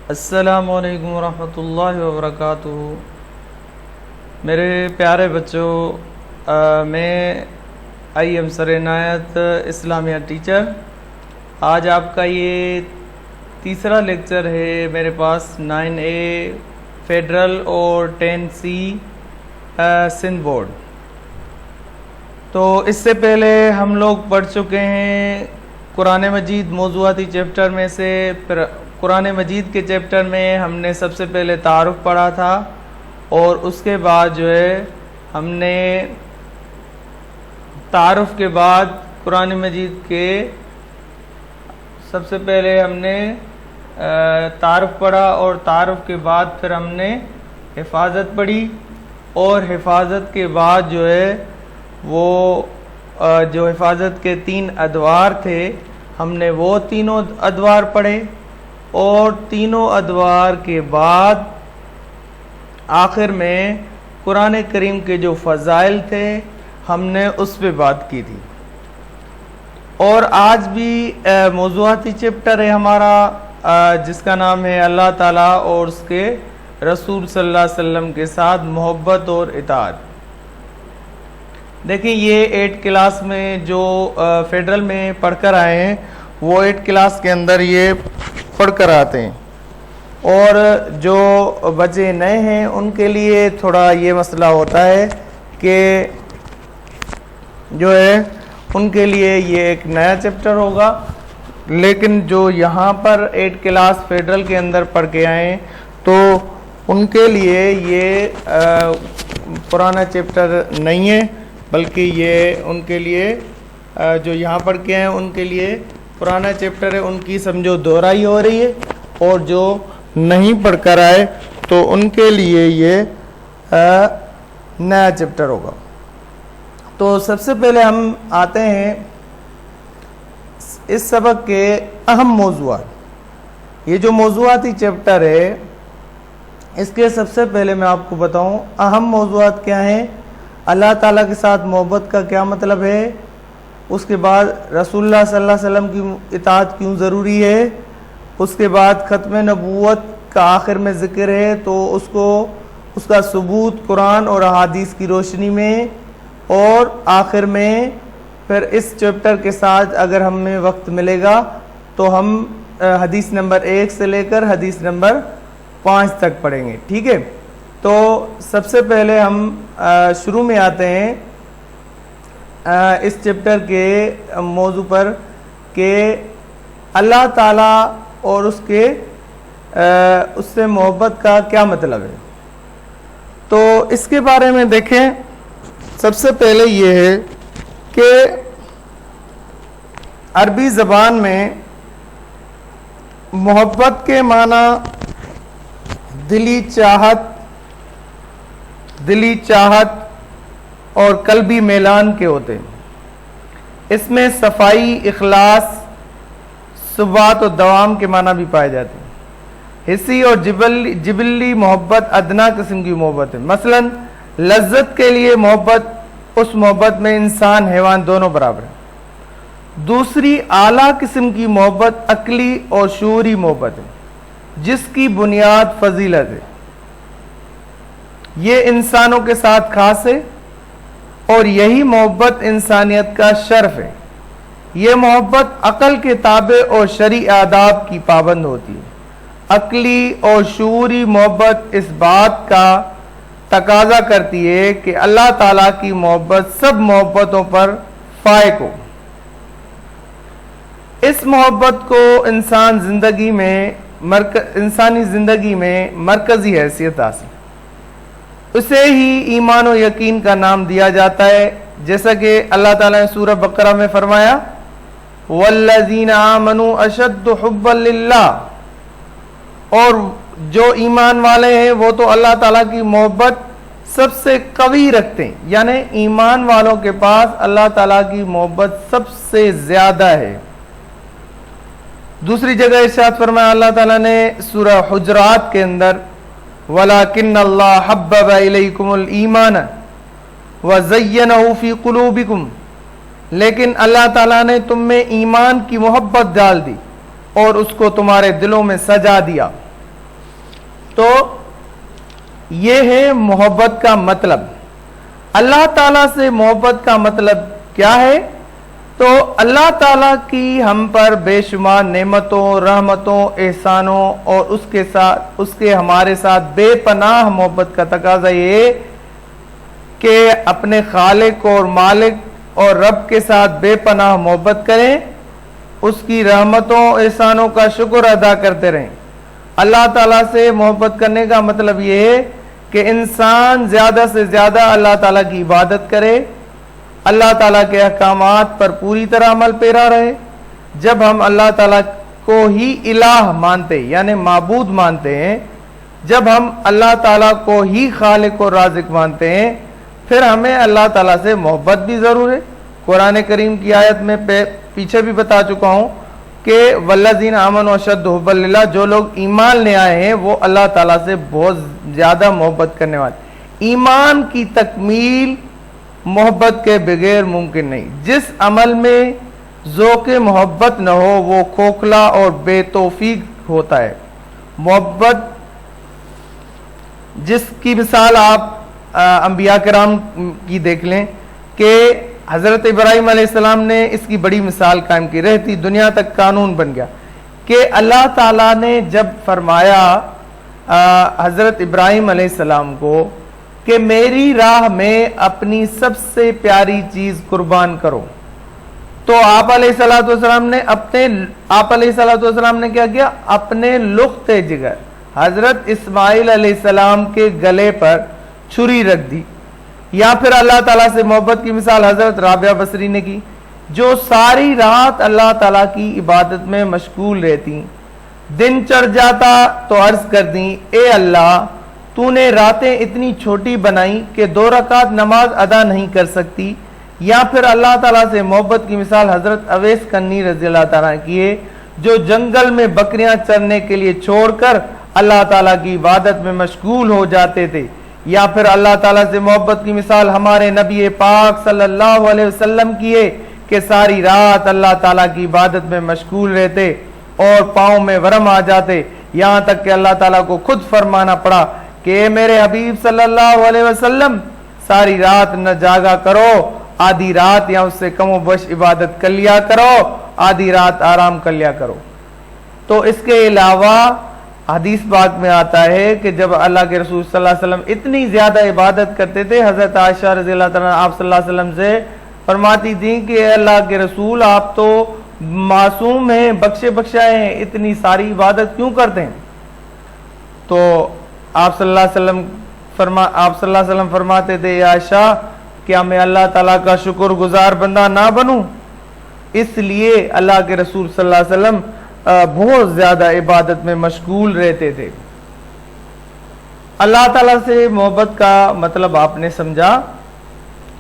السلام علیکم ورحمۃ اللہ وبرکاتہ۔ میرے پیارے بچوں، میں I am sir Inayat Islamia teacher. آج آپ کا یہ تیسرا لیکچر ہے میرے پاس 9A فیڈرل اور 10C سندھ بورڈ۔ تو اس سے پہلے ہم لوگ پڑھ چکے ہیں قرآن مجید موضوعاتی چیپٹر میں سے۔ پھر قرآن مجید کے چیپٹر میں ہم نے سب سے پہلے تعارف پڑھا تھا، اور اس کے بعد جو ہے ہم نے تعارف کے بعد قرآن مجید کے سب سے پہلے ہم نے تعارف پڑھا، اور تعارف کے بعد پھر ہم نے حفاظت پڑھی، اور حفاظت کے بعد جو ہے وہ جو حفاظت کے 3 ادوار تھے ہم نے وہ تینوں ادوار پڑھے، اور تینوں ادوار کے بعد آخر میں قرآن کریم کے جو فضائل تھے ہم نے اس پہ بات کی تھی۔ اور آج بھی موضوعاتی چیپٹر ہے ہمارا، جس کا نام ہے اللہ تعالیٰ اور اس کے رسول صلی اللہ علیہ وسلم کے ساتھ محبت اور اطاعت۔ دیکھیں، یہ 8 کلاس میں جو فیڈرل میں پڑھ کر آئے ہیں وہ 8 کلاس کے اندر یہ پڑھ کر آتے ہیں، اور جو بچے نئے ہیں ان کے لیے تھوڑا یہ مسئلہ ہوتا ہے کہ جو ہے ان کے لیے یہ ایک نیا چیپٹر ہوگا، لیکن جو یہاں پر 8 کلاس فیڈرل کے اندر پڑھ کے آئے تو ان کے لیے یہ پرانا چیپٹر نہیں ہے، بلکہ یہ ان کے لیے جو یہاں پڑھ کے ہیں ان کے لیے پرانا چیپٹر ہے۔ ان کی سمجھو دہرائی ہو رہی ہے، اور جو نہیں پڑھ کر آئے تو ان کے لیے یہ نیا چیپٹر ہوگا۔ تو سب سے پہلے ہم آتے ہیں اس سبق کے اہم موضوعات۔ یہ جو موضوعاتی چیپٹر ہے اس کے سب سے پہلے میں آپ کو بتاؤں اہم موضوعات کیا ہیں، اللہ تعالیٰ کے ساتھ محبت کا کیا مطلب ہے، اس کے بعد رسول اللہ صلی اللہ علیہ وسلم کی اطاعت کیوں ضروری ہے، اس کے بعد ختم نبوت کا آخر میں ذکر ہے تو اس کا ثبوت قرآن اور احادیث کی روشنی میں، اور آخر میں پھر اس چیپٹر کے ساتھ اگر ہمیں وقت ملے گا تو ہم حدیث نمبر 1 سے لے کر حدیث نمبر 5 تک پڑھیں گے، ٹھیک ہے۔ تو سب سے پہلے ہم شروع میں آتے ہیں اس چیپٹر کے موضوع پر کہ اللہ تعالیٰ اور اس سے محبت کا کیا مطلب ہے۔ تو اس کے بارے میں دیکھیں، سب سے پہلے یہ ہے کہ عربی زبان میں محبت کے معنی دلی چاہت اور قلبی میلان کے ہوتے ہیں۔ اس میں صفائی، اخلاص، ثبات و دوام کے معنی بھی پائے جاتے ہیں۔ حسی اور جبلی محبت ادنا قسم کی محبت ہے، مثلا لذت کے لیے محبت، اس محبت میں انسان حیوان دونوں برابر ہیں۔ دوسری اعلیٰ قسم کی محبت عقلی اور شعوری محبت ہے، جس کی بنیاد فضیلت ہے۔ یہ انسانوں کے ساتھ خاص ہے، اور یہی محبت انسانیت کا شرف ہے۔ یہ محبت عقل کے تابع اور شرعی آداب کی پابند ہوتی ہے۔ عقلی اور شعوری محبت اس بات کا تقاضا کرتی ہے کہ اللہ تعالیٰ کی محبت سب محبتوں پر فائق ہو۔ اس محبت کو انسانی زندگی میں مرکزی حیثیت حاصل، اسے ہی ایمان و یقین کا نام دیا جاتا ہے، جیسا کہ اللہ تعالیٰ نے سورہ بقرہ میں فرمایا وَالَّذِينَ آمَنُوا أَشَدُّ حُبًّا لِلَّهِ، اور جو ایمان والے ہیں وہ تو اللہ تعالیٰ کی محبت سب سے قوی رکھتے ہیں، یعنی ایمان والوں کے پاس اللہ تعالیٰ کی محبت سب سے زیادہ ہے۔ دوسری جگہ ارشاد فرمایا اللہ تعالیٰ نے سورہ حجرات کے اندر وَلَكِنَّ اللَّهَ حَبَّبَ إِلَيْكُمُ الْإِيمَانَ وَزَيَّنَهُ فِي قُلُوبِكُمْ، لیکن اللہ تعالیٰ نے تم میں ایمان کی محبت ڈال دی اور اس کو تمہارے دلوں میں سجا دیا۔ تو یہ ہے محبت کا مطلب. اللہ تعالیٰ سے محبت کا مطلب کیا ہے؟ تو اللہ تعالیٰ کی ہم پر بے شمار نعمتوں، رحمتوں، احسانوں اور اس کے ہمارے ساتھ بے پناہ محبت کا تقاضا یہ کہ اپنے خالق اور مالک اور رب کے ساتھ بے پناہ محبت کریں، اس کی رحمتوں احسانوں کا شکر ادا کرتے رہیں. اللہ تعالیٰ سے محبت کرنے کا مطلب یہ ہے کہ انسان زیادہ سے زیادہ اللہ تعالیٰ کی عبادت کرے، اللہ تعالیٰ کے احکامات پر پوری طرح عمل پیرا رہے. جب ہم اللہ تعالیٰ کو ہی الہ مانتے یعنی معبود مانتے ہیں، جب ہم اللہ تعالیٰ کو ہی خالق و رازق مانتے ہیں، پھر ہمیں اللہ تعالیٰ سے محبت بھی ضرور ہے. قرآن کریم کی آیت میں پیچھے بھی بتا چکا ہوں کہ والذین آمنوا اشد حبا للہ، جو لوگ ایمان لے آئے ہیں وہ اللہ تعالیٰ سے بہت زیادہ محبت کرنے والے. ایمان کی تکمیل محبت کے بغیر ممکن نہیں. جس عمل میں ذوق محبت نہ ہو وہ کھوکھلا اور بے توفیق ہوتا ہے. محبت جس کی مثال آپ انبیاء کرام کی دیکھ لیں کہ حضرت ابراہیم علیہ السلام نے اس کی بڑی مثال قائم کی، رہتی دنیا تک قانون بن گیا کہ اللہ تعالیٰ نے جب فرمایا حضرت ابراہیم علیہ السلام کو کہ میری راہ میں اپنی سب سے پیاری چیز قربان کرو، تو آپ علیہ السلام نے کیا کیا؟ اپنے لخت جگر حضرت اسماعیل علیہ السلام کے گلے پر چھری رکھ دی. یا پھر اللہ تعالیٰ سے محبت کی مثال حضرت رابعہ بصری نے کی، جو ساری رات اللہ تعالیٰ کی عبادت میں مشغول رہتی. دن چڑھ جاتا تو عرض کر دیں اے اللہ تو نے راتیں اتنی چھوٹی بنائی کہ 2 رکعت نماز ادا نہیں کر سکتی. یا پھر اللہ تعالیٰ سے محبت کی مثال حضرت اویس کنی رضی اللہ تعالیٰ کی ہے، جو جنگل میں بکریاں چرنے کے لیے چھوڑ کر اللہ تعالیٰ کی عبادت میں مشغول ہو جاتے تھے. یا پھر اللہ تعالیٰ سے محبت کی مثال ہمارے نبی پاک صلی اللہ علیہ وسلم کی ہے کہ ساری رات اللہ تعالیٰ کی عبادت میں مشغول رہتے اور پاؤں میں ورم آ جاتے، یہاں تک کہ اللہ تعالیٰ کو خود فرمانا پڑا کہ اے میرے حبیب صلی اللہ علیہ وسلم ساری رات نہ جاگا کرو، آدھی رات یا اس سے کم و بیش عبادت کر لیا کرو، آدھی رات آرام کر لیا کرو. تو اس کے علاوہ حدیث پاک میں آتا ہے کہ جب اللہ کے رسول صلی اللہ علیہ وسلم اتنی زیادہ عبادت کرتے تھے، حضرت عائشہ رضی اللہ تعالیٰ آپ صلی اللہ علیہ وسلم سے فرماتی تھیں کہ اے اللہ کے رسول آپ تو معصوم ہیں، بخشے بخشائے ہیں، اتنی ساری عبادت کیوں کرتے ہیں؟ تو آپ صلی اللہ علیہ وسلم فرماتے تھے عائشہ کیا میں اللہ تعالیٰ کا شکر گزار بندہ نہ بنوں؟ اس لیے اللہ کے رسول صلی اللہ علیہ وسلم بہت زیادہ عبادت میں مشغول رہتے تھے. اللہ تعالیٰ سے محبت کا مطلب آپ نے سمجھا،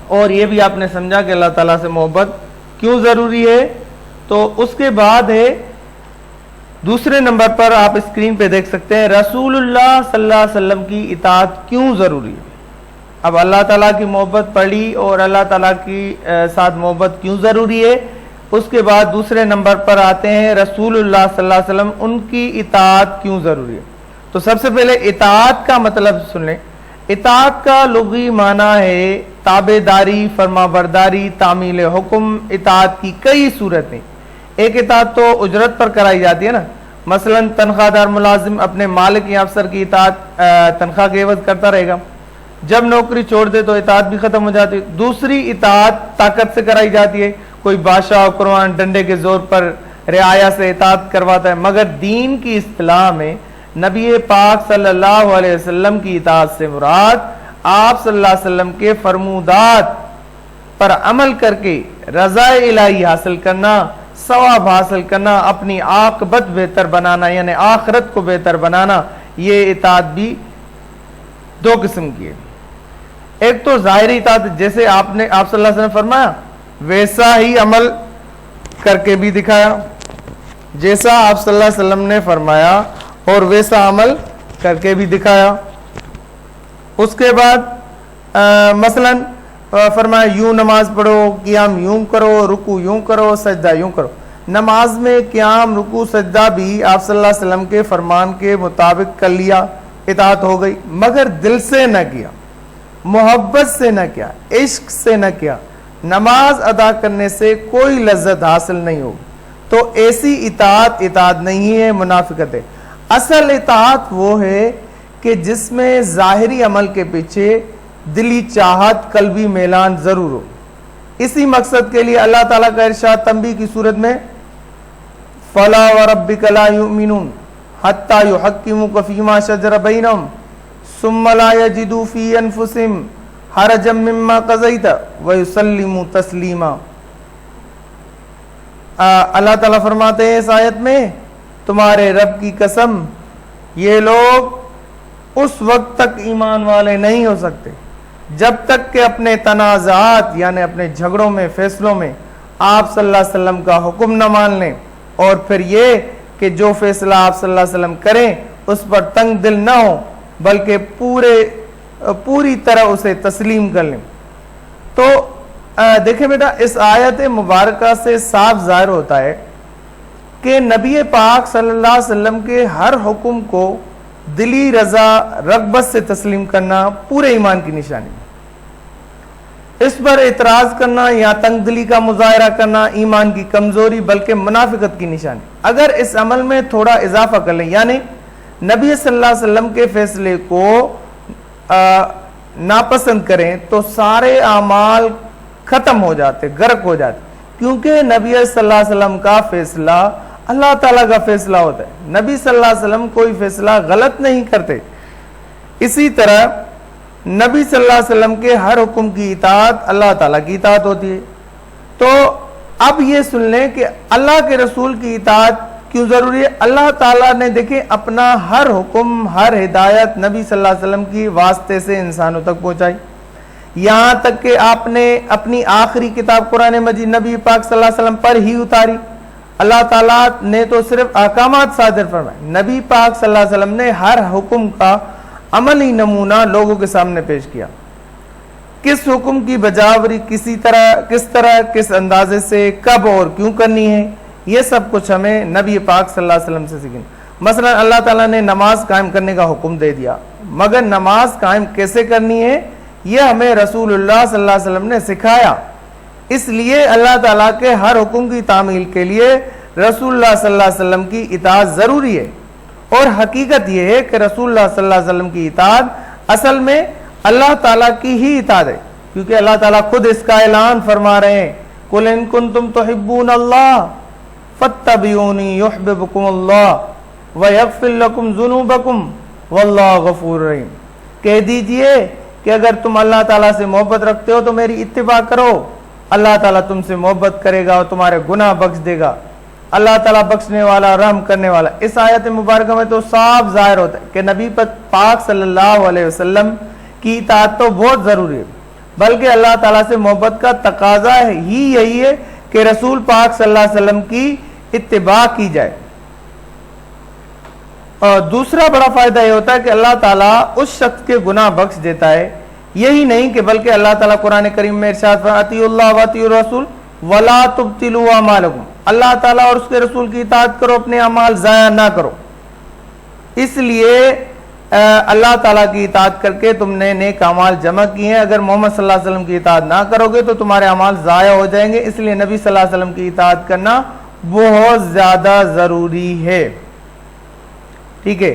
اور یہ بھی آپ نے سمجھا کہ اللہ تعالیٰ سے محبت کیوں ضروری ہے. تو اس کے بعد ہے دوسرے نمبر پر آپ اسکرین پہ دیکھ سکتے ہیں رسول اللہ صلی اللہ علیہ وسلم کی اطاعت کیوں ضروری ہے. اب اللہ تعالیٰ کی محبت پڑھی اور اللہ تعالیٰ کی ساتھ محبت کیوں ضروری ہے. اس کے بعد دوسرے نمبر پر آتے ہیں رسول اللہ صلی اللہ علیہ وسلم ان کی اطاعت کیوں ضروری ہے. تو سب سے پہلے اطاعت کا مطلب سن لیں. اطاعت کا لغوی معنی ہے تابع داری، فرما برداری، تعمیل حکم. اطاعت کی کئی صورتیں. ایک اطاعت تو اجرت پر کرائی جاتی ہے نا، مثلا تنخواہ دار ملازم اپنے مالک یا افسر کی اطاعت تنخواہ کے عوض کرتا رہے گا، جب نوکری چھوڑ دے تو اطاعت بھی ختم ہو جاتی ہے. دوسری اطاعت طاقت سے کرائی جاتی ہے، کوئی بادشاہ قرآن ڈنڈے کے زور پر رعایا سے اطاعت کرواتا ہے. مگر دین کی اصطلاح میں نبی پاک صلی اللہ علیہ وسلم کی اطاعت سے مراد آپ صلی اللہ علیہ وسلم کے فرمودات پر عمل کر کے رضا الہی حاصل کرنا، ثواب حاصل کرنا، اپنی عاقبت بہتر بنانا یعنی آخرت کو بہتر بنانا. یہ اطاعت بھی 2 قسم کی ہے. ایک تو ظاہری اطاعت، جیسے آپ صلی اللہ علیہ وسلم فرمایا ویسا ہی عمل کر کے بھی دکھایا، جیسا آپ صلی اللہ علیہ وسلم نے فرمایا اور ویسا عمل کر کے بھی دکھایا. اس کے بعد مثلا فرمایا یوں نماز پڑھو، قیام یوں کرو، رکوع یوں کرو، سجدہ یوں کرو. نماز میں قیام، رکوع، سجدہ بھی آپ صلی اللہ علیہ وسلم کے فرمان کے مطابق کر لیا اطاعت ہو گئی، مگر دل سے نہ کیا، محبت سے نہ کیا، عشق سے نہ کیا، نماز ادا کرنے سے کوئی لذت حاصل نہیں ہوگی، تو ایسی اطاعت نہیں ہے، منافقت ہے۔ اصل اطاعت وہ ہے کہ جس میں ظاہری عمل کے پیچھے دلی چاہت، قلبی میلان ضرور ہو۔ اسی مقصد کے لیے اللہ تعالیٰ کا ارشاد تنبیہ کی صورت میں فَلَا وَرَبِّكَ لَا يُؤْمِنُونَ حَتَّى يُحَكِّمُوكَ فِيمَا شَجَرَ بَيْنَهُمْ ثُمَّ لَا يَجِدُوا فِي أَنفُسِهِمْ حَرَجًا مِّمَّا قَضَيْتَ وَيُسَلِّمُوا تَسْلِيمًا۔ اللہ تعالیٰ فرماتے ہیں اس آیت میں، تمہارے رب کی قسم یہ لوگ اس وقت تک ایمان والے نہیں ہو سکتے جب تک کہ اپنے تنازعات یعنی اپنے جھگڑوں میں، فیصلوں میں آپ صلی اللہ علیہ وسلم کا حکم نہ مان لیں، اور پھر یہ کہ جو فیصلہ آپ صلی اللہ علیہ وسلم کریں اس پر تنگ دل نہ ہو بلکہ پوری طرح اسے تسلیم کر لیں۔ تو دیکھیں بیٹا، اس آیت مبارکہ سے صاف ظاہر ہوتا ہے کہ نبی پاک صلی اللہ علیہ وسلم کے ہر حکم کو دلی رضا رغبت سے تسلیم کرنا پورے ایمان کی نشانی ہے۔ اس پر اعتراض کرنا یا تنگ دلی کا مظاہرہ کرنا ایمان کی کمزوری بلکہ منافقت کی نشانی۔ اگر اس عمل میں تھوڑا اضافہ کر لیں یعنی نبی صلی اللہ علیہ وسلم کے فیصلے کو ناپسند کریں تو سارے اعمال ختم ہو جاتے، غرق ہو جاتے، کیونکہ نبی صلی اللہ علیہ وسلم کا فیصلہ اللہ تعالیٰ کا فیصلہ ہوتا ہے۔ نبی صلی اللہ علیہ وسلم کوئی فیصلہ غلط نہیں کرتے۔ اسی طرح نبی صلی اللہ علیہ وسلم کے ہر حکم کی اطاعت اللہ تعالیٰ کی اطاعت ہوتی ہے۔ تو اب یہ سن لیں کہ اللہ کے رسول کی اطاعت کیوں ضروری ہے۔ اللہ تعالیٰ نے دیکھیں اپنا ہر حکم، ہر ہدایت نبی صلی اللہ علیہ وسلم کی واسطے سے انسانوں تک پہنچائی، یہاں تک کہ آپ نے اپنی آخری کتاب قرآن مجید نبی پاک صلی اللہ علیہ وسلم پر ہی اتاری۔ اللہ تعالیٰ نے تو صرف احکامات صادر فرمائے، نبی پاک صلی اللہ علیہ وسلم نے ہر حکم کا عملی نمونہ لوگوں کے سامنے پیش کیا۔ کس حکم کی بجاوری کس طرح کس اندازے سے کب اور کیوں کرنی ہے، یہ سب کچھ ہمیں نبی پاک صلی اللہ علیہ وسلم سے سیکھیں۔ مثلا اللہ تعالیٰ نے نماز قائم کرنے کا حکم دے دیا، مگر نماز قائم کیسے کرنی ہے یہ ہمیں رسول اللہ صلی اللہ علیہ وسلم نے سکھایا۔ اس لیے اللہ تعالیٰ کے ہر حکم کی تعمیل کے لیے رسول اللہ صلی اللہ علیہ وسلم کی اطاعت ضروری ہے، اور حقیقت یہ ہے کہ رسول اللہ صلی اللہ علیہ وسلم کی اطاعت اصل میں اللہ تعالیٰ کی ہی اطاعت ہے، کیونکہ اللہ تعالیٰ خود اس کا اعلان فرما رہے ہیں قُلْ إِن كُنتُمْ تُحِبُّونَ اللَّهَ فَاتَّبِعُونِي يُحْبِبْكُمُ اللَّهُ وَيَغْفِرْ لَكُمْ ذُنُوبَكُمْ وَاللَّهُ غَفُورٌ رَحِيمٌ۔ کہہ دیجئے کہ اگر تم اللہ تعالیٰ سے محبت رکھتے ہو تو میری اتباع کرو، اللہ تعالیٰ تم سے محبت کرے گا اور تمہارے گناہ بخش دے گا، اللہ تعالیٰ بخشنے والا، رحم کرنے والا۔ اس آیت مبارکہ میں تو صاف ظاہر ہوتا ہے کہ نبی پاک صلی اللہ علیہ وسلم کی اطاعت تو بہت ضروری ہے، بلکہ اللہ تعالیٰ سے محبت کا تقاضا ہی یہی ہے کہ رسول پاک صلی اللہ علیہ وسلم کی اتباع کی جائے۔ اور دوسرا بڑا فائدہ یہ ہوتا ہے کہ اللہ تعالیٰ اس شخص کے گناہ بخش دیتا ہے، یہی نہیں کہ بلکہ اللہ تعالیٰ قرآن کریم میں ارشاد فرماتا ہے اطیعوا اللہ واطیعوا الرسول ولا تبطلوا اعمالکم، اللہ تعالیٰ اور اس کے رسول کی اطاعت کرو، اپنے اعمال ضائع نہ کرو۔ اس لیے اللہ تعالیٰ کی اطاعت کر کے تم نے نیک اعمال جمع کیے ہیں، اگر محمد صلی اللہ علیہ وسلم کی اطاعت نہ کرو گے تو تمہارے اعمال ضائع ہو جائیں گے، اس لیے نبی صلی اللہ علیہ وسلم کی اطاعت کرنا بہت زیادہ ضروری ہے۔ ٹھیک ہے،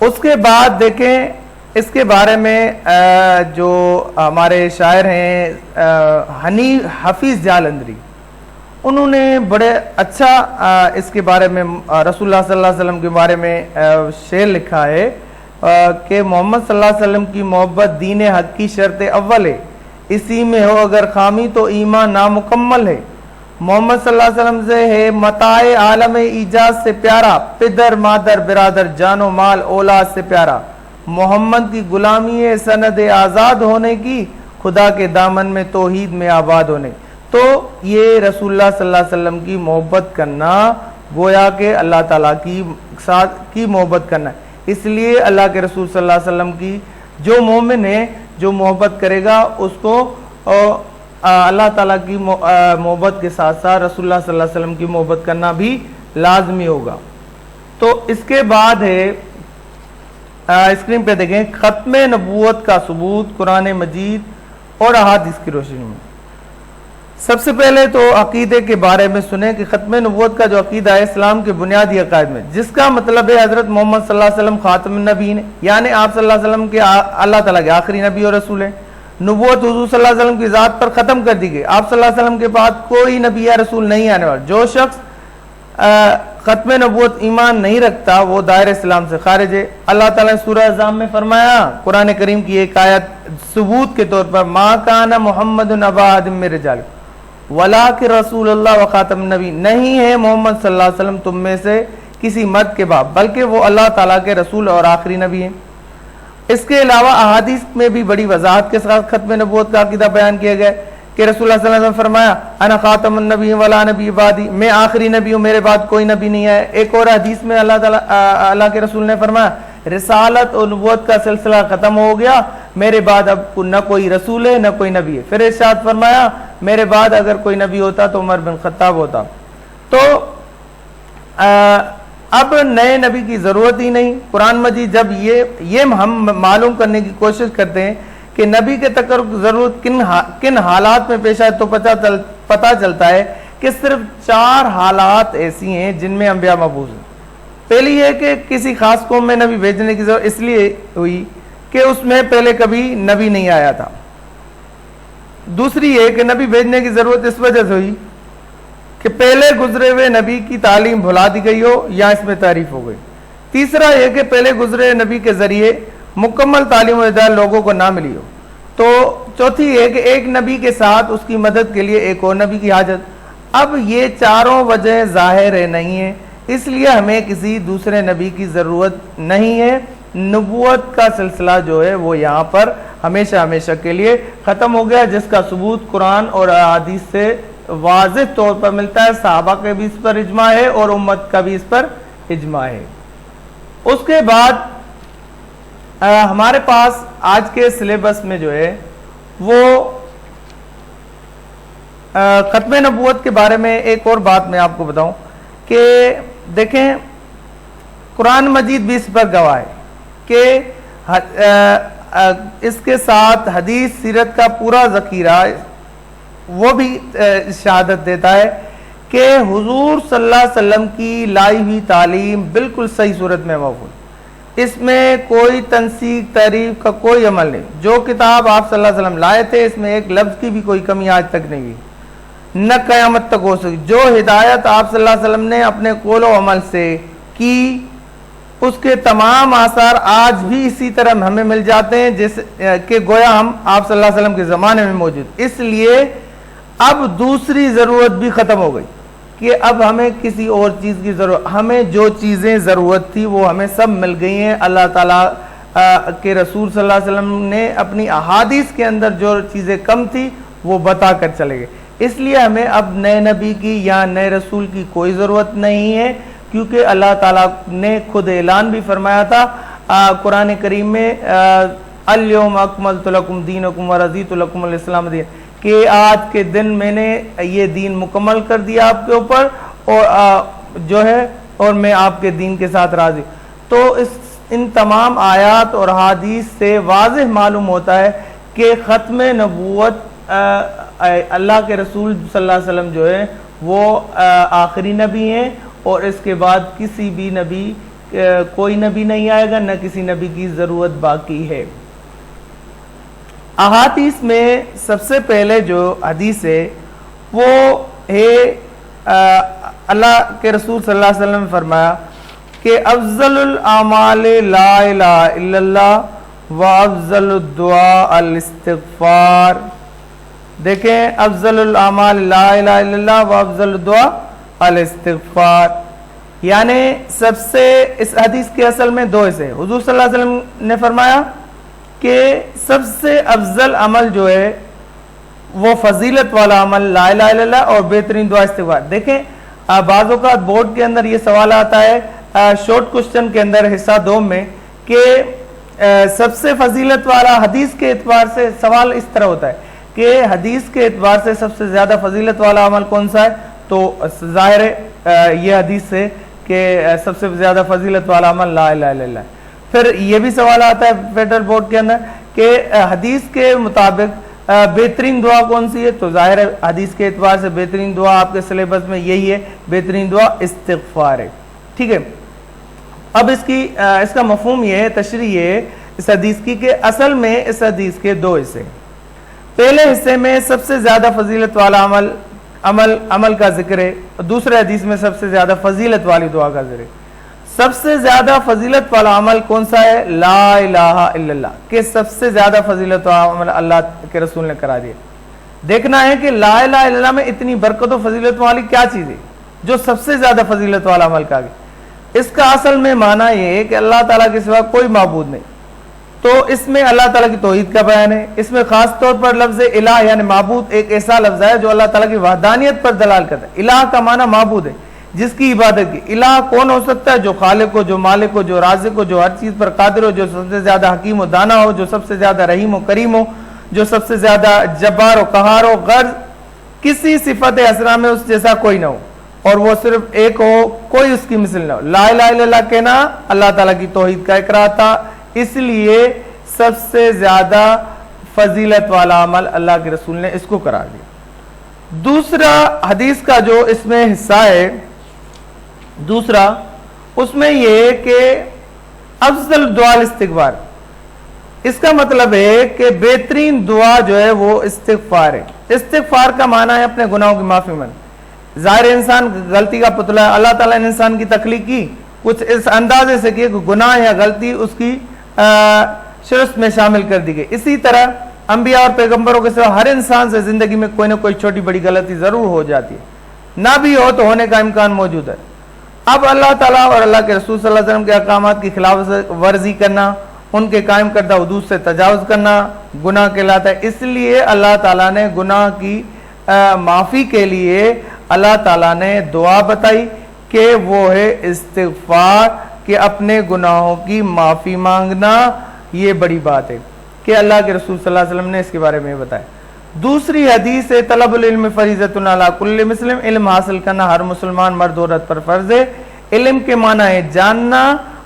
اس کے بعد دیکھیں اس کے بارے میں جو ہمارے شاعر ہیں حفیظ جالندری، انہوں نے بڑے اچھا اس کے بارے میں رسول اللہ صلی اللہ علیہ وسلم کے بارے میں شعر لکھا ہے کہ محمد صلی اللہ علیہ وسلم کی محبت دین حق کی شرط اول ہے، اسی میں ہو اگر خامی تو ایمان نامکمل ہے، محمد صلی اللہ علیہ وسلم سے ہے متاع عالم ایجاز سے پیارا، پدر مادر برادر جان و مال اولاد سے پیارا، محمد کی غلامی ہے سند آزاد ہونے کی، خدا کے دامن میں توحید میں آباد ہونے۔ تو یہ رسول اللہ صلی اللہ علیہ وسلم کی محبت کرنا گویا کہ اللہ تعالیٰ کی ساتھ کی محبت کرنا ہے، اس لیے اللہ کے رسول صلی اللہ علیہ وسلم کی جو مومن ہے جو محبت کرے گا اس کو اللہ تعالیٰ کی محبت کے ساتھ ساتھ رسول اللہ صلی اللہ علیہ وسلم کی محبت کرنا بھی لازمی ہوگا۔ تو اس کے بعد ہے اسکرین پہ دیکھیں ختم نبوت کا ثبوت قرآن مجید اور احادیث کی روشنی میں۔ سب سے پہلے تو عقیدے کے بارے میں سنیں کہ ختم نبوت کا جو عقیدہ ہے اسلام کے بنیادی عقائد میں، جس کا مطلب ہے حضرت محمد صلی اللہ علیہ وسلم خاتم النبیین، یعنی آپ صلی اللہ علیہ وسلم کے اللہ تعالیٰ کے آخری نبی اور رسول ہیں۔ نبوت حضور صلی اللہ علیہ وسلم کی ذات پر ختم کر دی گئی، آپ صلی اللہ علیہ وسلم کے بعد کوئی نبی یا رسول نہیں آنے والا۔ جو شخص ختم نبوت ایمان نہیں رکھتا وہ دائرہ اسلام سے خارج ہے۔ اللہ تعالیٰ نے سورہ احزاب میں فرمایا، قرآن کریم کی ایک آیت ثبوت کے طور پر، ما کان محمد ابا احد من رجالکم ولکن رسول اللہ و خاتم النبی، نہیں ہے محمد صلی اللہ علیہ وسلم تم میں سے کسی مرد کے باپ، بلکہ وہ اللہ تعالیٰ کے رسول اور آخری نبی ہیں۔ اس کے علاوہ احادیث میں بھی بڑی وضاحت کے ساتھ ختم نبوت کا عقیدہ بیان کیا گیا کہ رسول اللہ صلی اللہ علیہ وسلم نے فرمایا انا خاتم النبی ولا نبی بعدی، میں آخری نبی ہوں، میرے بعد کوئی نبی نہیں ہے۔ ایک اور حدیث میں اللہ کے رسول نے فرمایا رسالت اور نبوت کا سلسلہ ختم ہو گیا، میرے بعد اب نہ کوئی رسول ہے نہ کوئی نبی ہے۔ پھر ارشاد فرمایا میرے بعد اگر کوئی نبی ہوتا تو عمر بن خطاب ہوتا۔ تو اب نئے نبی کی ضرورت ہی نہیں۔ قرآن مجید جب یہ ہم معلوم کرنے کی کوشش کرتے ہیں کہ نبی کے تقرب کی ضرورت کن حالات میں پیش آئے، تو پتہ چلتا ہے کہ صرف 4 حالات ایسی ہیں جن میں انبیاء مبعوث ہیں۔ پہلی یہ کہ کسی خاص قوم میں نبی بھیجنے کی ضرورت اس لیے ہوئی کہ اس میں پہلے کبھی نبی نہیں آیا تھا۔ دوسری یہ کہ نبی بھیجنے کی ضرورت اس وجہ سے ہوئی کہ پہلے گزرے ہوئے نبی کی تعلیم بھلا دی گئی ہو یا اس میں تعریف ہو گئی۔ تیسرا یہ کہ پہلے گزرے نبی کے ذریعے مکمل تعلیم و ہدایت لوگوں کو نہ ملی ہو۔ تو چوتھی یہ کہ ایک نبی کے ساتھ اس کی مدد کے لیے ایک اور نبی کی حاجت۔ اب یہ چاروں وجہ ظاہر نہیں ہیں، اس لیے ہمیں کسی دوسرے نبی کی ضرورت نہیں ہے۔ نبوت کا سلسلہ جو ہے وہ یہاں پر ہمیشہ ہمیشہ کے لیے ختم ہو گیا، جس کا ثبوت قرآن اور احادیث سے واضح طور پر ملتا ہے۔ صحابہ کے بھی اس پر اجماع ہے اور امت کا بھی اس پر اجماع ہے۔ اس کے بعد ہمارے پاس آج کے سلیبس میں جو ہے وہ ختم نبوت کے بارے میں ایک اور بات میں آپ کو بتاؤں کہ دیکھیں قرآن مجید بھی اس پر گواہ ہے کہ اس کے ساتھ حدیث سیرت کا پورا ذخیرہ وہ بھی شہادت دیتا ہے کہ حضور صلی اللہ علیہ وسلم کی لائی ہوئی تعلیم بالکل صحیح صورت میں موجود، اس میں کوئی تنسیخ تحریف کا کوئی عمل نہیں۔ جو کتاب آپ صلی اللہ علیہ وسلم لائے تھے اس میں ایک لفظ کی بھی کوئی کمی آج تک نہیں ہوئی، نہ قیامت تک ہو سکی۔ جو ہدایت آپ صلی اللہ علیہ وسلم نے اپنے قول و عمل سے کی، اس کے تمام آثار آج بھی اسی طرح ہمیں مل جاتے ہیں جس کہ گویا ہم آپ صلی اللہ علیہ وسلم کے زمانے میں موجود۔ اس لیے اب دوسری ضرورت بھی ختم ہو گئی کہ اب ہمیں کسی اور چیز کی ضرورت، ہمیں جو چیزیں ضرورت تھی وہ ہمیں سب مل گئی ہیں۔ اللہ تعالیٰ کے رسول صلی اللہ علیہ وسلم نے اپنی احادیث کے اندر جو چیزیں کم تھی وہ بتا کر چلے گئے۔ اس لیے ہمیں اب نئے نبی کی یا نئے رسول کی کوئی ضرورت نہیں ہے، کیونکہ اللہ تعالیٰ نے خود اعلان بھی فرمایا تھا قرآن کریم میں الیوم اکملت لکم دینکم ورضیت لکم الاسلام دین، کہ آج کے دن میں نے یہ دین مکمل کر دیا آپ کے اوپر اور جو ہے اور میں آپ کے دین کے ساتھ راضی۔ تو ان تمام آیات اور حدیث سے واضح معلوم ہوتا ہے کہ ختم نبوت اللہ کے رسول صلی اللہ علیہ وسلم جو ہے وہ آخری نبی ہیں، اور اس کے بعد کسی بھی نبی کوئی نبی نہیں آئے گا، نہ کسی نبی کی ضرورت باقی ہے۔ احادیث میں سب سے پہلے جو حدیث ہے وہ ہے اللہ کے رسول صلی اللہ علیہ وسلم نے فرمایا کہ افضل الاعمال لا الہ الا اللہ و افضل الدعاء الاستغفار۔ دیکھیں افضل الاعمال لا الہ الا اللہ و افضل الدعاء الاستغفار، یعنی سب سے اس حدیث کے اصل میں دو حصے۔ حضور صلی اللہ علیہ وسلم نے فرمایا کہ سب سے افضل عمل جو ہے وہ فضیلت والا عمل لا الہ الا اللہ اور بہترین دعا استغفار۔ دیکھیں بعض اوقات بورڈ کے اندر یہ سوال آتا ہے شارٹ کوشچن کے اندر حصہ 2 میں کہ سب سے فضیلت والا حدیث کے اعتبار سے سوال اس طرح ہوتا ہے کہ حدیث کے اعتبار سے سب سے زیادہ فضیلت والا عمل کون سا ہے؟ تو ظاہر ہے یہ حدیث سے کہ سب سے زیادہ فضیلت والا عمل لا الہ الا اللہ ہے۔ پھر یہ بھی سوال آتا ہے فیڈرل بورڈ کے اندر کہ حدیث کے مطابق بہترین دعا کون سی ہے؟ تو ظاہر ہے حدیث کے اعتبار سے بہترین دعا آپ کے سلیبس میں یہی ہے، بہترین دعا استغفار ہے، ٹھیک ہے۔ اب اس کا مفہوم یہ ہے، تشریح یہ ہے اس حدیث کی کہ اصل میں اس حدیث کے دو حصے، پہلے حصے میں سب سے زیادہ فضیلت والا عمل کا ذکر ہے، دوسرے حدیث میں سب سے زیادہ فضیلت والی دعا کا ذکر ہے۔ سب سے زیادہ فضیلت والا عمل کون سا ہے؟ لا الہ الا اللہ، کہ سب سے زیادہ فضیلت والا عمل اللہ کے رسول نے کرا دیا۔ دیکھنا ہے کہ لا الہ الا اللہ میں اتنی برکت و فضیلت والی کیا چیز ہے جو سب سے زیادہ فضیلت والا عمل کا گیا۔ اس کا اصل میں معنی یہ ہے کہ اللہ تعالیٰ کے سوا کوئی معبود نہیں، تو اس میں اللہ تعالیٰ کی توحید کا بیان ہے۔ اس میں خاص طور پر لفظ الہ یعنی معبود ایک ایسا لفظ ہے جو اللہ تعالیٰ کی وحدانیت پر دلال کرتا ہے۔ الہ کا معنی معبود ہے، جس کی عبادت کی۔ الہ کون ہو سکتا ہے؟ جو خالق ہو، جو مالک ہو، جو رازق ہو، جو ہر چیز پر قادر ہو، جو سب سے زیادہ حکیم و دانا ہو، جو سب سے زیادہ رحیم و کریم ہو، جو سب سے زیادہ جبار و قہار ہو، غرض کسی صفت حسنہ میں اس جیسا کوئی نہ ہو، اور وہ صرف ایک ہو، کوئی اس کی مثل نہ ہو۔ لا الہ الا اللہ کہنا اللہ تعالیٰ کی توحید کا اقرار تھا، اس لیے سب سے زیادہ فضیلت والا عمل اللہ کے رسول نے اس کو قرار دیا۔ دوسرا حدیث کا جو اس میں حصہ ہے دوسرا، اس میں یہ کہ افضل دعا استغفار، اس کا مطلب ہے کہ بہترین دعا جو ہے وہ استغفار ہے۔ استغفار کا معنی ہے اپنے گناہوں کی معافی مانگنا۔ ظاہر انسان غلطی کا پتلا ہے، اللہ تعالیٰ نے انسان کی تخلیق کی کچھ اس اندازے سے کہ گناہ یا غلطی اس کی شرست میں شامل کر دی گئی۔ اسی طرح انبیاء اور پیغمبروں کے سوا ہر انسان سے زندگی میں کوئی نہ کوئی چھوٹی بڑی غلطی ضرور ہو جاتی ہے، نہ بھی ہو تو ہونے کا امکان موجود ہے۔ اب اللہ تعالیٰ اور اللہ کے رسول صلی اللہ علیہ وسلم کے احکامات کی خلاف ورزی کرنا، ان کے قائم کردہ حدود سے تجاوز کرنا گناہ کہلاتا ہے۔ اس لیے اللہ تعالیٰ نے گناہ کی معافی کے لیے اللہ تعالیٰ نے دعا بتائی کہ وہ ہے استغفار، کہ اپنے گناہوں کی معافی مانگنا، یہ بڑی بات ہے کہ اللہ کے رسول صلی اللہ علیہ وسلم نے اس کے بارے میں بتایا۔ دوسری حدیث ہے طلب العلم فریضۃ علی کل مسلم، علم حاصل کرنا ہر مسلمان مرد عورت پر فرض ہے۔ علم کے معنی ہے جاننا،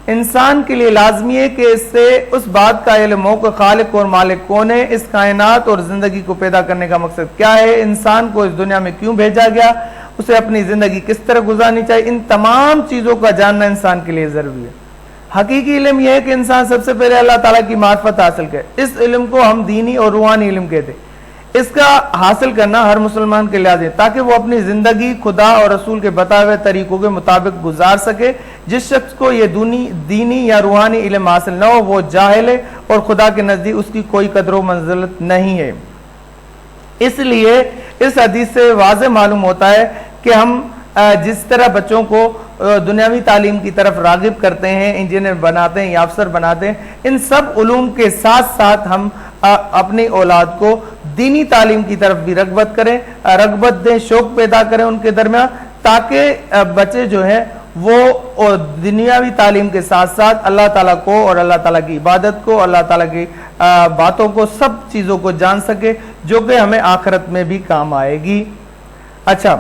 انسان کے لیے لازمی ہے کہ اس سے اس بات کا علم ہو کہ خالق اور مالک کون ہے، اس کائنات اور زندگی کو پیدا کرنے کا مقصد کیا ہے، انسان کو اس دنیا میں کیوں بھیجا گیا، اسے اپنی زندگی کس طرح گزارنی چاہیے، ان تمام چیزوں کا جاننا انسان کے لیے ضروری ہے۔ حقیقی علم یہ ہے کہ انسان سب سے پہلے اللہ تعالیٰ کی معرفت حاصل کرے، اس علم کو ہم دینی اور روحانی علم کہتے ہیں۔ اس کا حاصل کرنا ہر مسلمان کے لازم ہے تاکہ وہ اپنی زندگی خدا اور رسول کے بتائے ہوئے طریقوں کے مطابق گزار سکے۔ جس شخص کو یہ دینی یا روحانی علم حاصل نہ ہو وہ جاہل ہے اور خدا کے نزدیک اس کی کوئی قدر و منزلت نہیں ہے۔ اس لیے اس حدیث سے واضح معلوم ہوتا ہے کہ ہم جس طرح بچوں کو دنیاوی تعلیم کی طرف راغب کرتے ہیں، انجینئر بناتے ہیں یا افسر بناتے ہیں، ان سب علوم کے ساتھ ساتھ ہم اپنی اولاد کو دینی تعلیم کی طرف بھی رغبت دیں، شوق پیدا کریں ان کے درمیان، تاکہ بچے جو ہیں وہ دنیاوی تعلیم کے ساتھ ساتھ اللہ تعالیٰ کو اور اللہ تعالیٰ کی عبادت کو، اللہ تعالیٰ کی باتوں کو، سب چیزوں کو جان سکے جو کہ ہمیں آخرت میں بھی کام آئے گی۔ اچھا،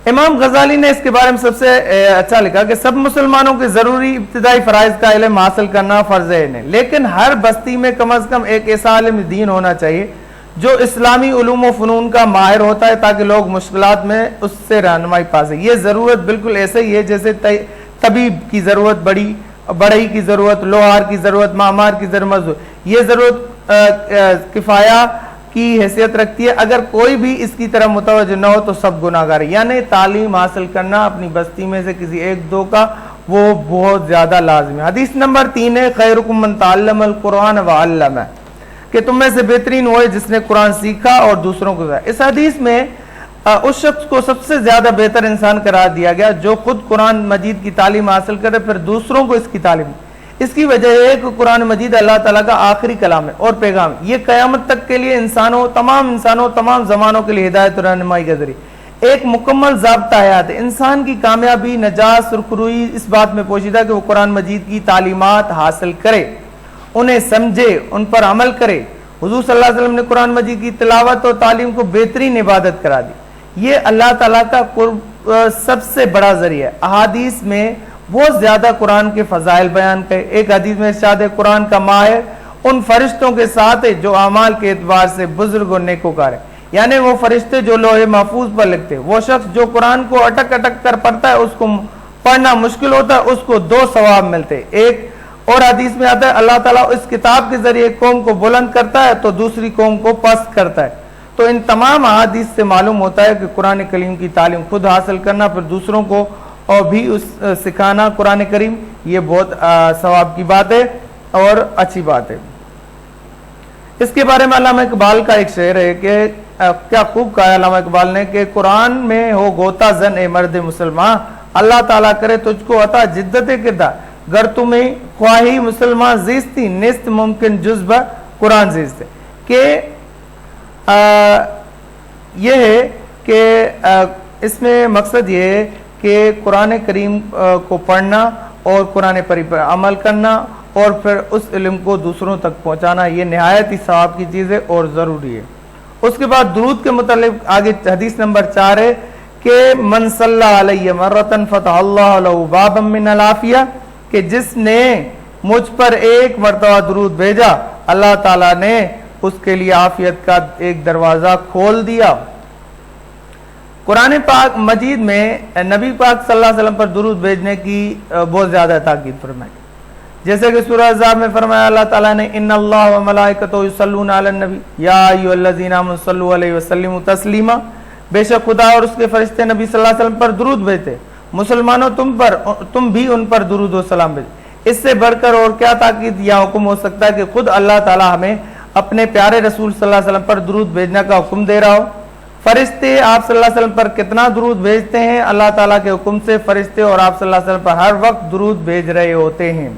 امام غزالی نے اس کے بارے میں سب سے اچھا لکھا کہ سب مسلمانوں کے ضروری ابتدائی فرائض کا علم حاصل کرنا فرض ہے، لیکن ہر بستی میں کم از کم ایک ایسا عالم دین ہونا چاہیے جو اسلامی علوم و فنون کا ماہر ہوتا ہے تاکہ لوگ مشکلات میں اس سے رہنمائی پا سکیں۔ یہ ضرورت بالکل ایسے ہی ہے جیسے طبیب کی ضرورت، بڑھئی کی ضرورت، لوہار کی ضرورت، معمار کی ضرورت، یہ ضرورت کفایہ کی حیثیت رکھتی ہے۔ اگر کوئی بھی اس کی طرف متوجہ نہ ہو تو سب گناہگار ہیں۔ یعنی تعلیم حاصل کرنا اپنی بستی میں سے کسی ایک دو کا وہ بہت زیادہ لازم ہے۔ حدیث نمبر 3 ہے خیرکم من تعلم القرآن وعلمہ، کہ تم میں سے بہترین وہ ہے جس نے قرآن سیکھا اور دوسروں کو سکھایا۔ اس حدیث میں اس شخص کو سب سے زیادہ بہتر انسان قرار دیا گیا جو خود قرآن مجید کی تعلیم حاصل کرے پھر دوسروں کو اس کی تعلیم۔ اس کی وجہ ہے کہ قرآن مجید اللہ تعالیٰ کا آخری کلام ہے اور پیغام، یہ قیامت تک کے لیے تمام زمانوں کے لیے ہدایت اور رہنمائی کا ذریعہ، ایک مکمل ضابطہ حیات ہے۔ انسان کی کامیابی، نجات، سرخروئی اس بات میں پوشیدہ کہ وہ قرآن مجید کی تعلیمات حاصل کرے، انہیں سمجھے، ان پر عمل کرے۔ حضور صلی اللہ علیہ وسلم نے قرآن مجید کی تلاوت اور تعلیم کو بہترین عبادت کرا دی۔ یہ اللہ تعالیٰ کا قرب سب سے بڑا ذریعہ ہے۔ احادیث میں بہت زیادہ قرآن کے فضائل بیان کرے. ایک حدیث میں ارشاد ہے قرآن کا ماہر ان فرشتوں کے ساتھ ہے جو اعمال کے اعتبار سے بزرگ اور نیکوکار ہے. یعنی وہ فرشتے جو لوح محفوظ پر لکھتے ہیں، وہ شخص جو قرآن کو اٹک اٹک کر پڑھتا ہے، اس کو پڑھنا مشکل ہوتا ہے، اس کو 2 ثواب ملتے ہیں. ایک اور حدیث میں آتا ہے اللہ تعالیٰ اس کتاب کے ذریعے قوم کو بلند کرتا ہے تو دوسری قوم کو پست کرتا ہے. تو ان تمام احادیث سے معلوم ہوتا ہے کہ قرآن کریم کی تعلیم خود حاصل کرنا، پھر دوسروں کو اور بھی سکھانا قرآن کریم، یہ بہت ثواب کی بات ہے اور اچھی بات ہے. اس کے بارے میں علامہ اقبال کا ایک شعر ہے کہ کیا خوب کہا ہے علامہ اقبال نے کہ قرآن میں ہو غوطہ زن اے مرد مسلمان، اللہ تعالیٰ کرے تجھ کو عطا جدت کردار، گر تمہیں خواہی مسلمان زیستی نیست ممکن جز قرآن زیستے. کہ یہ ہے کہ اس میں مقصد یہ ہے کہ قرآن کریم کو پڑھنا اور قرآن پر عمل کرنا اور پھر اس علم کو دوسروں تک پہنچانا، یہ نہایت ہی ثواب کی چیز ہے اور ضروری ہے. اس کے بعد درود کے متعلق آگے حدیث نمبر 4 ہے کہ من صلی علیہ مرتن فتح اللہ لہ بابا من العافیہ، کہ جس نے مجھ پر ایک مرتبہ درود بھیجا اللہ تعالیٰ نے اس کے لیے عافیت کا ایک دروازہ کھول دیا. قرآن پاک مجید میں نبی پاک صلی اللہ علیہ وسلم پر درود بھیجنے کی بہت زیادہ تاکید فرمائی. جیسے کہ سورہ احزاب میں فرمایا اللہ تعالیٰ نے ان اللہ و ملائکتہ یصلون علی النبی یا ایھا الذین آمنوا صلوا علیہ وسلموا تسلیما، بے شک خدا اور اس کے فرشتے نبی صلی اللہ علیہ وسلم پر درود بھیجتے، مسلمانوں تم بھی ان پر درود و سلام بھیجو. اس سے بڑھ کر اور کیا تاکید یا حکم ہو سکتا ہے کہ خود اللہ تعالیٰ ہمیں اپنے پیارے رسول صلی اللہ علیہ وسلم پر درود بھیجنے کا حکم دے رہا ہو. فرشتے آپ صلی اللہ علیہ وسلم پر کتنا درود بھیجتے ہیں؟ اللہ تعالیٰ کے حکم سے فرشتے اور آپ صلی اللہ علیہ وسلم پر ہر وقت درود بھیج رہے ہوتے ہیں.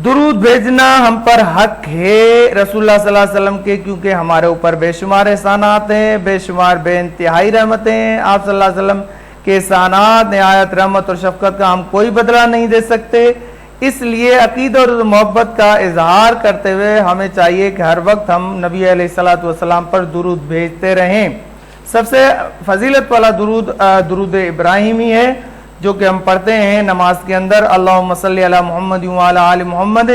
درود بھیجنا ہم پر حق ہے رسول اللہ صلی اللہ علیہ وسلم کے، کیونکہ ہمارے اوپر بے شمار احسانات ہیں، بے شمار بے انتہائی رحمتیں ہیں. آپ صلی اللہ علیہ وسلم کے احسانات، نہایت رحمت اور شفقت کا ہم کوئی بدلہ نہیں دے سکتے. اس لیے عقیدہ اور محبت کا اظہار کرتے ہوئے ہمیں چاہیے کہ ہر وقت ہم نبی علیہ الصلوۃ والسلام پر درود بھیجتے رہیں. سب سے فضیلت والا درود ابراہیمی ہے جو کہ ہم پڑھتے ہیں نماز کے اندر، اللہم صلی علی محمد وعلی آل محمد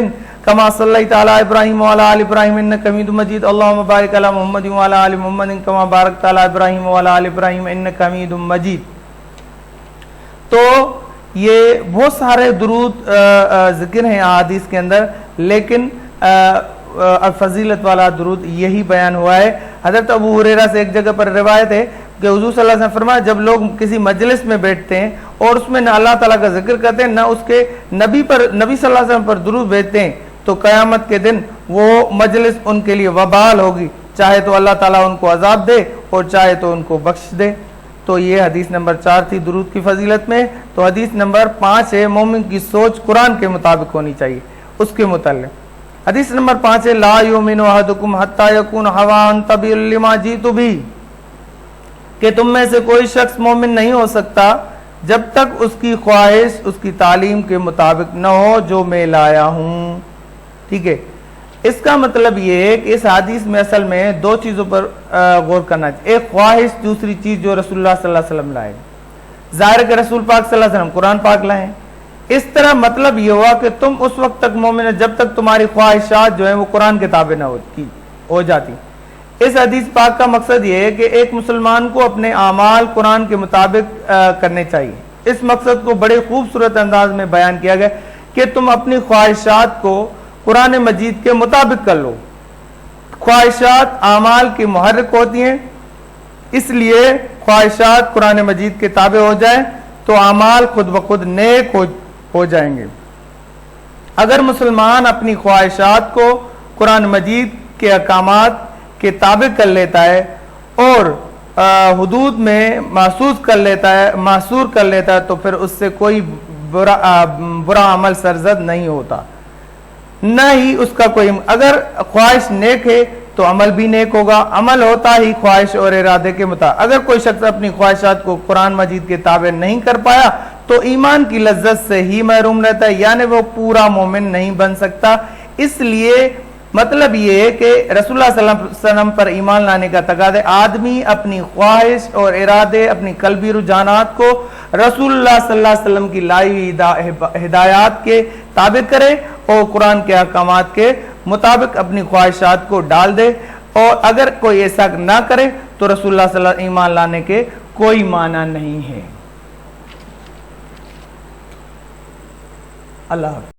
کما صلیت علی ابراہیم وعلی آل ابراہیم انک حمید مجید، اللہم بارک علی محمد وعلی آل محمد کما بارکت علی ابراہیم وعلی آل ابراہیم انک حمید مجید. تو یہ بہت سارے درود ذکر ہیں احادیث کے اندر، لیکن فضیلت والا درود یہی بیان ہوا ہے. حضرت ابو ہریرہ سے ایک جگہ پر روایت ہے کہ حضور صلی اللہ علیہ وسلم فرمایا جب لوگ کسی مجلس میں بیٹھتے ہیں اور اس میں نہ اللہ تعالیٰ کا ذکر کرتے ہیں نہ اس کے نبی صلی اللہ علیہ وسلم پر درود بھیجتے ہیں تو قیامت کے دن وہ مجلس ان کے لیے وبال ہوگی، چاہے تو اللہ تعالیٰ ان کو عذاب دے اور چاہے تو ان کو بخش دے. تو یہ حدیث نمبر 4 تھی درود کی فضیلت میں. تو حدیث نمبر 5 ہے مومن کی سوچ قرآن کے مطابق ہونی چاہیے. اس کے متعلق حدیث نمبر 5 ہے لا یؤمن احدکم حتی یکون ہواہ تبعا لما جئت بہ، کہ تم میں سے کوئی شخص مومن نہیں ہو سکتا جب تک اس کی خواہش اس کی تعلیم کے مطابق نہ ہو جو میں لایا ہوں. ٹھیک ہے، اس کا مطلب یہ ہے کہ اس حدیث میں اصل میں 2 چیزوں پر غور کرنا چاہیے. ایک خواہش، دوسری چیز جو رسول اللہ صلی اللہ علیہ وسلم لائے. ظاہر کہ رسول پاک صلی اللہ علیہ وسلم قرآن پاک لائے. اس طرح مطلب یہ ہوا کہ تم اس وقت تک مومن ہے جب تک تمہاری خواہشات جو ہیں وہ قرآن کے تابع نہ ہو جاتی. اس حدیث پاک کا مقصد یہ ہے کہ ایک مسلمان کو اپنے اعمال قرآن کے مطابق کرنے چاہیے. اس مقصد کو بڑے خوبصورت انداز میں بیان کیا گیا کہ تم اپنی خواہشات کو قرآن مجید کے مطابق کر لو. خواہشات اعمال کی محرک ہوتی ہیں، اس لیے خواہشات قرآن مجید کے تابع ہو جائیں تو اعمال خود بخود نیک ہو جائیں گے. اگر مسلمان اپنی خواہشات کو قرآن مجید کے احکامات کے تابع کر لیتا ہے اور حدود میں محسور کر لیتا ہے تو پھر اس سے کوئی برا عمل سرزد نہیں ہوتا، نہ ہی اس کا کوئی. اگر خواہش نیک ہے تو عمل بھی نیک ہوگا. عمل ہوتا ہی خواہش اور ارادے کے مطابق. اگر کوئی شخص اپنی خواہشات کو قرآن مجید کے تابع نہیں کر پایا تو ایمان کی لذت سے ہی محروم رہتا ہے، یعنی وہ پورا مومن نہیں بن سکتا. اس لیے مطلب یہ ہے کہ رسول اللہ صلی اللہ علیہ وسلم پر ایمان لانے کا تقاضا ہے آدمی اپنی خواہش اور ارادے اپنی قلبی رجحانات کو رسول اللہ صلی اللہ علیہ وسلم کی لائی ہوئی ہدایات کے تابع کرے اور قرآن کے احکامات کے مطابق اپنی خواہشات کو ڈال دے، اور اگر کوئی ایسا نہ کرے تو رسول اللہ صلی اللہ علیہ وسلم ایمان لانے کے کوئی معنی نہیں ہے۔ اللہ حافظ۔